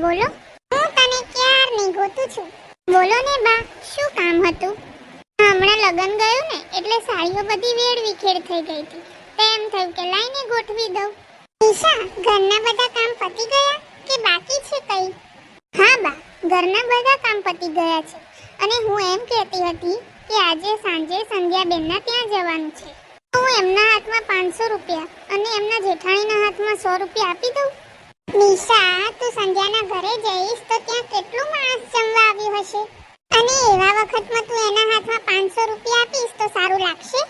બોલો. હું તને ક્યારની ગોતું છું. બોલો ને બા, શું કામ હતું? હમણાં લગન ગયું ને એટલે સાડીઓ બધી વેડ વિખેડ થઈ ગઈ હતી. તેમ થયું કે લાઈને ગોઠવી દઉં. ઈશા, ઘરના બધા કામ પતી ગયા કે બાકી છે કઈ? હા બા, ઘરના બધા કામ પતી ગયા છે. અને હું એમ કહેતી હતી કે આજે સાંજે સંધ્યાબેનના ત્યાં જવાનું છે. હું એમના હાથમાં 500 રૂપિયા અને એમના જેઠાણીના હાથમાં 100 રૂપિયા આપી દઉં. નિશા, તું સંધ્યાના ઘરે જઈશ તો ત્યાં કેટલું માણસ જમવા આવ્યું હશે, અને એવા વખતમાં તું એના હાથમાં 500 રૂપિયા આપીશ તો સારું લાગશે?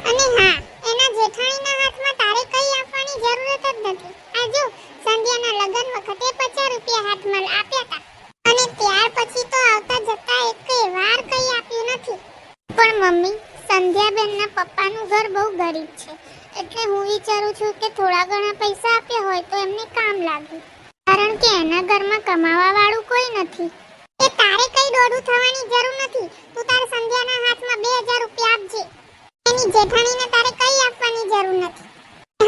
અને હા, એના જેઠાણીના હાથમાં તારે કઈ આપવાની જરૂરત જ નથી. આ જો, સંધ્યાના લગન વખતે 50 રૂપિયા હાથમાં આપ્યા હતા, અને ત્યાર પછી તો આવતા જતા એકે વાર કઈ આપ્યું નથી. પણ મમ્મી, સંધ્યાબેનના પપ્પાનું ઘર બહુ ગરીબ છે, એટલે હું વિચારું છું કે થોડા ઘણા પૈસા આપ્યા હોય તો એમને કામ લાગે, કારણ કે એના ઘરમાં કમાવા વાળું કોઈ નથી. એ તારે કઈ દોડું થવાની જરૂર નથી. તું તાર સંધ્યાના હાથમાં 2000 રૂપિયા આપજે. એની જેઠાણીને તારે કઈ આપવાની જરૂર નથી.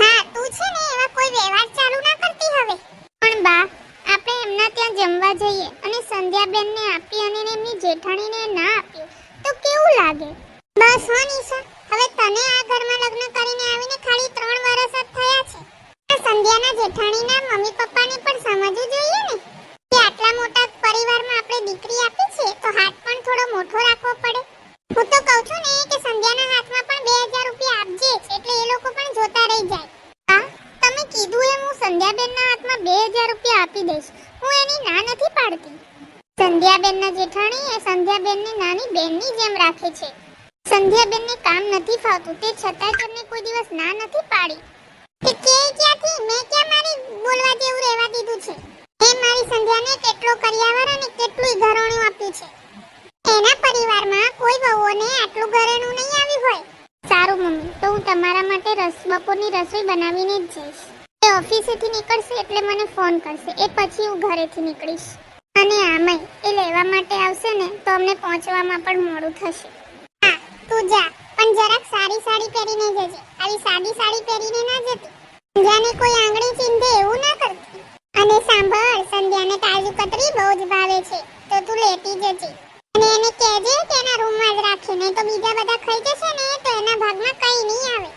હા, તું છે ને એવા કોઈ વ્યવહાર ચાલુ ના કરતી હવે. પણ બા, આપણે એમના ત્યાં જમવા જઈએ અને સંધ્યાબેનને આપી અને એમની જેઠાણીને ના આપ્યું તો કેવું લાગે? બસ હો નિશા, હવે તને આ ઘરમાં લગ્ન કરીને આવીને ખાલી 3 વર્ષ જ થયા છે. આ સંધ્યાના જેઠાણીના મમ્મી પપ્પાને પણ સમજવું જોઈએ ને કે આટલા મોટા પરિવારમાં આપણે દીકરી આપી છે તો હાથ પણ થોડો મોટો રાખવો પડે. હું તો કહું છું ને કે સંધ્યાના હાથમાં પણ 2000 રૂપિયા આપજે, એટલે એ લોકો પણ જોતા રહી જાય. હા, તમે કીધું એમ હું સંધ્યાબેનના હાથમાં 2000 રૂપિયા આપી દઈશ. હું એની ના નથી પાડતી. સંધ્યાબેનના જેઠાણી એ સંધ્યાબેનને નાની બેનની જેમ રાખે છે. સંધ્યાબેનને કામ નથી ફાવતું, તે છતાંય તેમને કોઈ દિવસ ના નથી પાડી. કે ક્યાંથી મેં ક્યાં મારી બોલવા જેવું રહેવા દીધું છે? મેં મારી સંધ્યાને કેટલો કરિયાવર અને કેટલું ઘરેણું આપ્યું છે. એના પરિવારમાં કોઈ વહુઓને આટલું ઘરેણું નહીં આવ્યું હોય. સારું મમ્મી, તો હું તમારા માટે બપોરની રસોઈ બનાવીને જ જઈશ. એ ઓફિસેથી નીકળશે એટલે મને ફોન કરશે, એ પછી હું ઘરેથી નીકળીશ. અને આમાંય એ લેવા માટે આવશે ને તો અમને પહોંચવામાં પણ મોડું થશે. હા, તું જા, પણ જરાક સારી સાડી પહેરીને જજે. આવી સાદી સાડી પહેરીને ના જતી. સંધ્યાને કોઈ આંગળી ચીંધે એવું ના કરતી. અને સાંભળ, સંધ્યાને કાજુ કતરી બહુ જ ભાવે છે, તો તું લેતી જજે. અને એને કહેજે કે એના રૂમમાં જ રાખે, નહીં તો બીજા બધા ખાઈ જશે ને તો એના ભાગમાં કંઈ નહીં આવે.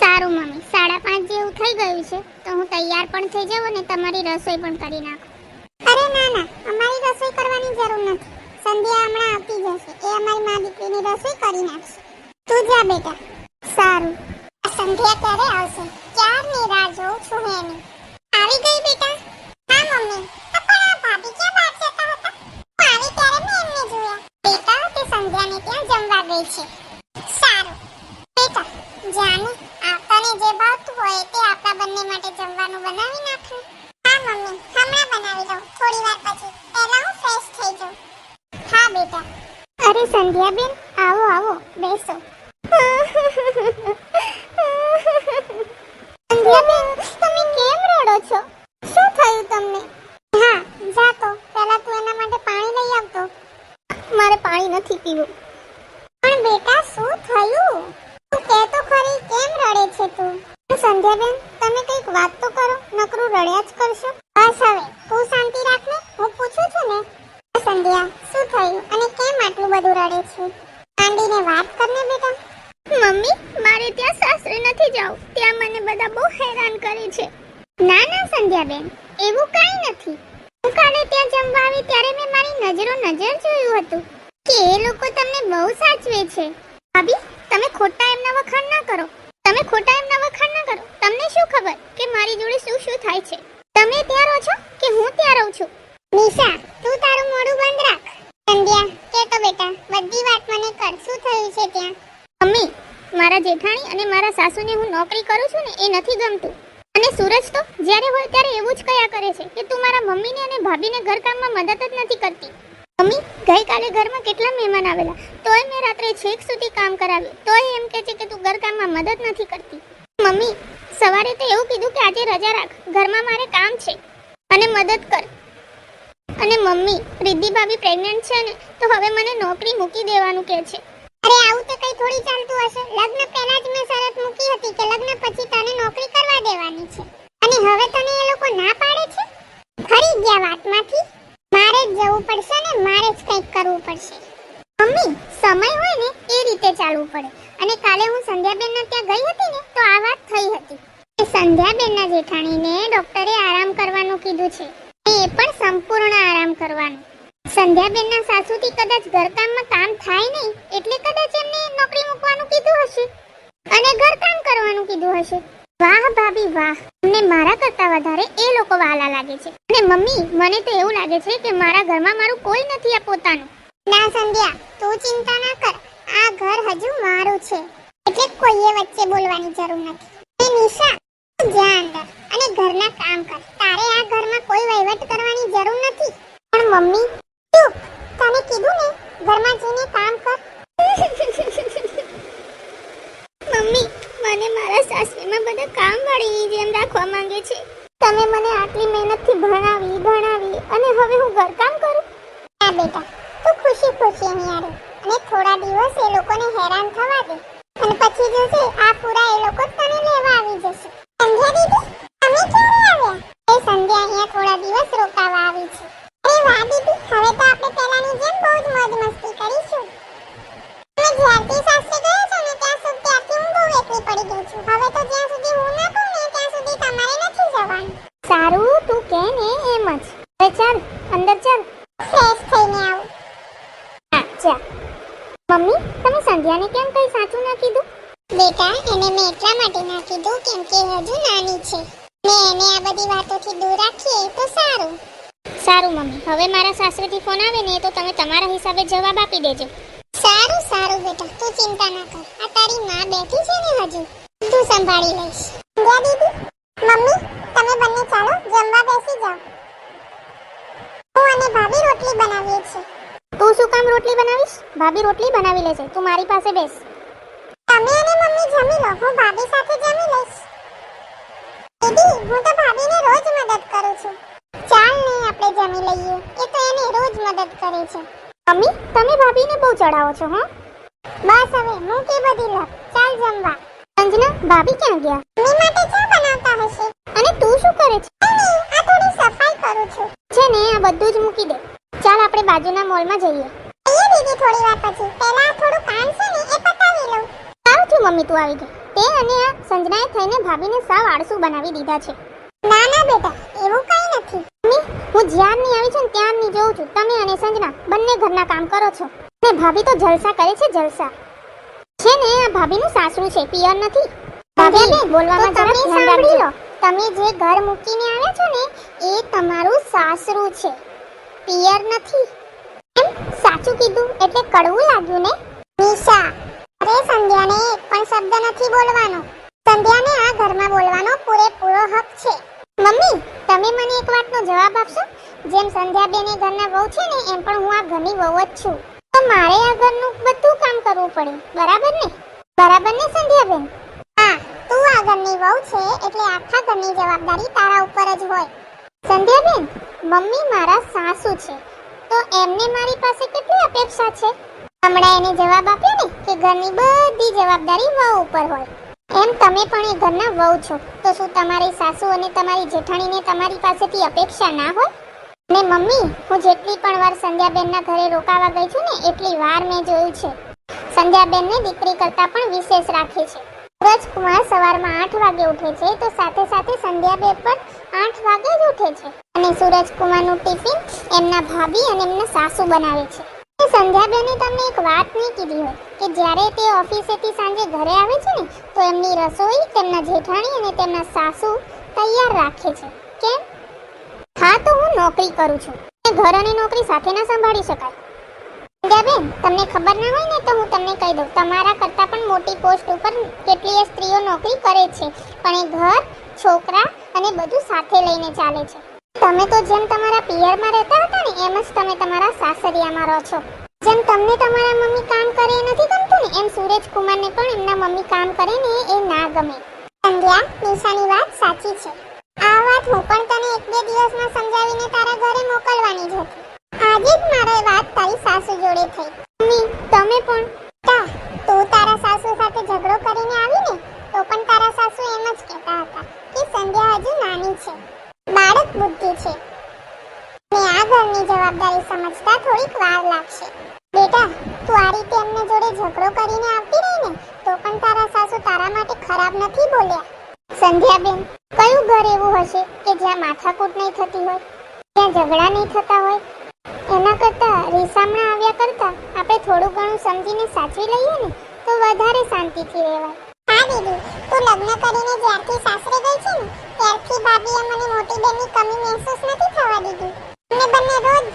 સારું મમ્મી, 5:30 જેવું થઈ ગયું છે, તો હું તૈયાર પણ થઈ જાઉં અને તમારી રસોઈ પણ કરી નાખું. અરે ના ના, અમારી રસોઈ કરવાની જરૂર નથી. સંધ્યા હમણાં આવતી જશે, એ અમારી મા દીકરીની રસોઈ કરી નાખશે. તું જા બેટા. સારું. સંધ્યા ક્યારે આવશે? ક્યારની રાહ જોઉં છું એની. આવી ગઈ બેટા? હા મમ્મી. પણ આ ભાભી ક્યાં બહાર જતા હતા? હું આવી ત્યારે મેં એમને જોયા. બેટા, તે સંધ્યાને ત્યાં જમવા ગઈ છે. સારું બેટા, જાને તને જે ભાવતું હોય તે આપણા બંને માટે જમવાનું બનાવી નાખે. હા મમ્મી, હમણાં બનાવી દઉં, થોડી વાર પછી. પહેલા હું ફ્રેશ થઈ જાઉં. હા બેટા. અરે સંધ્યાબેન, આવો આવો, બેસો. સંધ્યાબેન, તમે કેમ રડો છો? શું થયું તમને? હા, જા તો પહેલા તું એના માટે પાણી લઈ આવતો. મારે પાણી નથી પીવું. પણ બેટા, શું થયું? તું કહે તો ખરી, કેમ રડે છે તું? સંધ્યાબેન, તમે કંઈક વાત તો કરો, નકરું રડ્યા જ કરશો. બસ હવે તું શાંતિ રાખ ને, હું પૂછું છું ને. સંધ્યા, શું થયું અને કેમ આટલું બધું રડે છે? આંડીને વાત કરને બેટા. મમ્મી, મારે ત્યાં સાસરે નથી જાવું, ત્યાં મને બધા બહુ હેરાન કરે છે. ના ના સંધ્યાબેન, એવું કાંઈ નથી. હું કાલે ત્યાં જમવા આવી ત્યારે મેં મારી નજર જોયું હતું કે એ લોકો તમને બહુ સાચવે છે. ભાભી, તમે ખોટા એમના વખાણ ના કરો. તમને શું ખબર કે મારી જોડે શું શું થાય છે? તમે ત્યાં રહો છો કે હું ત્યાં રહું છું? નિશા, તું તારું મોઢું બંધ રાખ. સંધ્યા, કે તો બેટા, બધી વાત મને કર. શું થયું છે ત્યાં? મમ્મી, મારા જેઠાણી અને મારા સાસુને હું નોકરી કરું છું ને એ નથી ગમતું. અને સૂરજ તો જ્યારે હોય ત્યારે એવું જ કયા કરે છે કે તું મારા મમ્મીને અને ભાભીને ઘરકામમાં મદદ જ નથી કરતી. મમ્મી, ગઈકાલે ઘરમાં કેટલા મહેમાન આવેલા, તોય મેં રાત્રે છેક સુધી કામ કરાવ્યું, તોય એમ કહે છે કે તું ઘરકામમાં મદદ નથી કરતી. મમ્મી, સવારે તો એવું કીધું કે આજે રજા રાખ, ઘરમાં મારે કામ છે અને મદદ કર. અને મમ્મી, રિદ્ધિ ભાભી પ્રેગ્નન્ટ છે ને તો હવે મને નોકરી મૂકી દેવાનું કહે છે. અરે આવું તો કઈ થોડી ચાલતું હશે. લગ્ન પહેલા જ મેં શરત મૂકી હતી કે લગ્ન પછી તને નોકરી કરવા દેવાની છે, અને હવે તને એ લોકો ના પાડે છે. ખરી ગયા વાતમાં પડે. અને કાલે હું સંધ્યાબેનના ત્યાં ગઈ હતી ને તો આ વાત થઈ હતી. સંધ્યાબેનના જેઠાણીને ડોક્ટરે આરામ કરવાનું કીધું છે. એ પણ સંપૂર્ણ આરામ કરવાનું. સંધ્યાબેનના સાસુથી કદાચ ઘરકામમાં કામ થાય નહીં એટલે કદાચ એમને નોકરી મૂકવાનું કીધું હશે અને ઘરકામ કરવાનું કીધું હશે. વાહ ભાભી વાહ, મને મારા કરતા વધારે એ લોકો વાલા લાગે છે. અને મમ્મી, મને તો એવું લાગે છે કે મારા ઘરમાં મારું કોઈ નથી આ પોતાનું. ના સંધ્યા, તું ચિંતા ના કર, આ ઘર હજુ મારું છે એટલે કોઈએ વચ્ચે બોલવાની જરૂર નથી. એ નિશા, તું જા અંદર અને ઘરના કામ કર. તારે આ ઘરમાં કોઈ વહીવટ કરવાની જરૂર નથી. પણ મમ્મી, ચૂપ, તને કીધું ને ઘરમાં જઈને કામ કર. મમ્મી, મને મારા સાસરીમાં બધા કામવાળીની જેમ રાખવા માંગે છે. તમે મને આટલી મહેનતથી ભણાવી અને હવે હું ઘરકામ કરું? ના બેટા, તું ખુશી ખુશી અહીં રહે અને થોડા દિવસ એ લોકોને હેરાન થવા દે અને પછી જોશે આ પૂરા એ લોકો તને લેવા આવી જશે. સંધ્યા દીદી, તમે ક્યારે આવ્યા? એ સંધ્યા અહીંયા થોડા દિવસ રોકાવા આવી છે. અરે વાહ દીદી, હવે તો આપણે પહેલાની જેમ બહુ જ મોજ મસ્તી કરીશું. તમે જ્યારથી સાસરે ગયા છો ને ત્યારથી હું બહુ એકલી પડી ગઈ છું. હવે તો જ્યાં સુધી હું ના કહું ને ત્યાં સુધી તમારે નથી જવાનું. સારું, તું કહે ને એમ જ. હવે ચાલ અંદર ચાલ, ફ્રેશ થઈને આવું. હા ચાલ. મમ્મી, તમે સંધ્યાને કેમ કઈ સાચું ના કીધું? બેટા, એને મેં એટલા માટે ના કીધું કેમ કે હજુ નાની છે. મેં એને આ બધી વાતોથી દૂર રાખીએ તો સારું. સારું મમ્મી, હવે મારા સાસરેથી ફોન આવે ને તો તમે તમારા હિસાબે જવાબ આપી દેજો. સારું સારું બેટા, તું ચિંતા ના કર. આ તારી માં બેઠી છે ને હજુ, તું સંભાળી લઈશ. સંધ્યા દીદી, મમ્મી, તમે બંને ચાલો જમવા બેસી જાઓ. હું અને ભાભી રોટલી બનાવીએ છીએ. તું શું કામ રોટલી બનાવીશ? ભાભી રોટલી બનાવી લેશે, તું મારી પાસે બેસ. તમે અને મમ્મી જમી લો, હું ભાભી સાથે જમી લઈશ. દીદી, હું તો ભાભીને રોજ મદદ કરું છું. ચાલ ને આપણે જમી લઈએ, એ તો એને રોજ મદદ કરે છે. મમ્મી, તમે ભાભીને બહુ ચડાવો છો હો? બસ હવે મૂકી બધી લપ, ચાલ જમવા. અંજના, ભાભી ક્યાં ગયા? મમ્મી માટે ચા બનાવતા હશે. અને તું શું કરે છે? આ થોડી સફાઈ કરું છું. છે ને, આ બધું જ મૂકી દે. ચાલ આપણે બાજુના મોલમાં જઈએ. આઈએ દીદી, થોડી વાર પછી. પહેલા થોડું કામ છે ને એ પતાવી લઉં. સારું થયું મમ્મી તું આવી ગઈ. તે અને આ સંજનાએ થઈને ભાભીને સાવ આળસુ બનાવી દીધા છે. ના ના બેટા, એવું કંઈ નથી. મમ્મી, હું જ્યારની આવી છું ને ત્યારની જોઉં છું તમે અને સંજના બંને ઘરના કામ કરો છો. ને ભાભી તો જલસા કરે છે, જલસા. છે ને, આ ભાભીનું સાસરું છે, પિયર નથી. ભાભી, બોલવામાં જરા ધ્યાન રાખજો. તમે જે ઘર મૂકીને આવ્યા છો ને એ તમારું સાસરું છે, પિયર નથી. એમ સાચું કીધું એટલે કડવું લાગ્યું ને? નિશા, અરે સંધ્યાને એક પણ શબ્દ નથી બોલવાનો. સંધ્યાને આ ઘરમાં બોલવાનો પૂરેપૂરો હક છે. મમ્મી, તમે મને એક વાતનો જવાબ આપશો? જેમ સંધ્યાબેન એ ઘરના વહુ છે ને એમ પણ હું આ ઘરની વહુ જ છું. તો મારે આ ઘરનું બધું કામ કરવું પડે, બરાબર ને? બરાબર ને સંધ્યાબેન? હા, તું આ ઘરની વહુ છે એટલે આખા ઘરની જવાબદારી તારા ઉપર જ હોય. સંધ્યાબેન, મમ્મી મારા સાસુ છે તો એમને મારી પાસે કેટલી અપેક્ષા છે? હમણાં એને જવાબ આપ્યો ને કે ઘરની બધી જવાબદારી વહુ ઉપર હોય. એમ તમે પણ એ ઘરના વહુ છો તો શું તમારી સાસુ અને તમારી જેઠાણીને તમારી પાસેથી અપેક્ષા ના હોય? ને મમ્મી, હું જેટલી પણ વાર સંધ્યાબેનના ઘરે રોકાવા ગઈ છું ને એટલી વાર મેં જોયું છે સંધ્યાબેનને દીકરી કરતાં પણ વિશેષ રાખે છે. સૂરજકુમાર સવારમાં 8 વાગે ઉઠે છે તો સાથે સાથે સંધ્યાબેન પણ 8 વાગે જ ઉઠે છે અને સૂરજકુમારનું ટિફિન એમના ભાભી અને એમના સાસુ બનાવે છે. સંધ્યાબેને તમને એક વાત નહીં કીધી હોય કે જ્યારે તે ઓફિસેથી સાંજે ઘરે આવે છે ને તો એમની રસોઈ તેમના જેઠાણી અને તેમના સાસુ તૈયાર રાખે છે. કેમ? હા, તો હું નોકરી કરું છું. ઘર અને નોકરી સાથે ના સંભાળી શકાય. સંધ્યાબેન, તમને ખબર ના હોય ને તો હું તમને કહી દઉં, તમારા કરતાં પણ મોટી પોસ્ટ ઉપર કેટલીય સ્ત્રીઓ નોકરી કરે છે પણ એ ઘર, છોકરા અને બધું સાથે લઈને ચાલે છે. તમે તો જેમ તમારા પિયરમાં રહેતા હતા ને એમ જ તમે તમારા સાસરિયામાં રહો છો. જેમ તમને તમારા મમ્મી કામ કરે એ નથી ગમતું ને એમ સૂરજકુમારને પણ એમના મમ્મી કામ કરે ને એ ના ગમે. સંધ્યા, નિશાની વાત સાચી છે. આ વાત હું પણ તને 1-2 દિવસમાં સમજાવીને તારા ઘરે મોકલવાની જ હતી. આજે જ મારી વાત તારી સાસુ જોડે થઈ. મમ્મી, તમે પણ તું તારા સાસુ સાથે ઝઘડો કરીને આવી ને તો પણ તારા સાસુ એમ જ કહેતા હતા કે સંધ્યા હજુ નાની છે, બાળક બુદ્ધિ છે ને આ ઘરની જવાબદારી સમજતા થોડીક વાર લાગશે. બેટા, તું આ રીતે એમને જોડે ઝઘડો કરીને આવતી રહી ને નથી બોલ્યા. સંધ્યાબેન, કયું ઘર એવું હશે કે જ્યાં માથાકૂટ નહીં થતી હોય, ત્યાં ઝઘડા નહીં થતા હોય? એના કરતા રીસામણા આવ્યા કરતા આપણે થોડું ઘણું સમજીને સાચવી લઈએ ને તો વધારે શાંતિથી રહેવાય. હા દીદી, તું લગ્ન કરીને જ્યારથી સાસરે ગઈ છે ને ત્યારથી ભાભીએ મને મોટી બેનની કમી મહેસૂસ નથી થવા દીધી. અમે બંને રોજ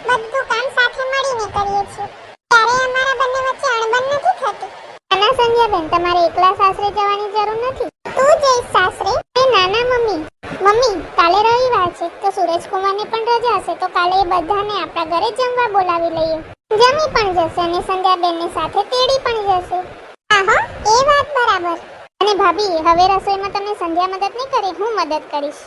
બધું કામ સાથે મળીને કરીએ છીએ, ત્યારે અમારા બંને વચ્ચે અણબન નથી થતી. નાના સંધ્યાબેન, તમારે એકલા સાસરે જવાની જરૂર નથી. તું જઈશ સાસરે? નાના મમ્મી, કાલે રવિવાર છે તો સુરેશકુમારને પણ રજા હશે, તો કાલે એ બધાને આપણા ઘરે જમવા બોલાવી લઈએ. જમી પણ જશે અને સંધ્યાબેનની સાથે તેડી પણ જશે. હા, એ વાત બરાબર. અને ભાભી, હવે રસોઈમાં તમને સંધ્યા મદદ નહીં કરે, હું મદદ કરીશ.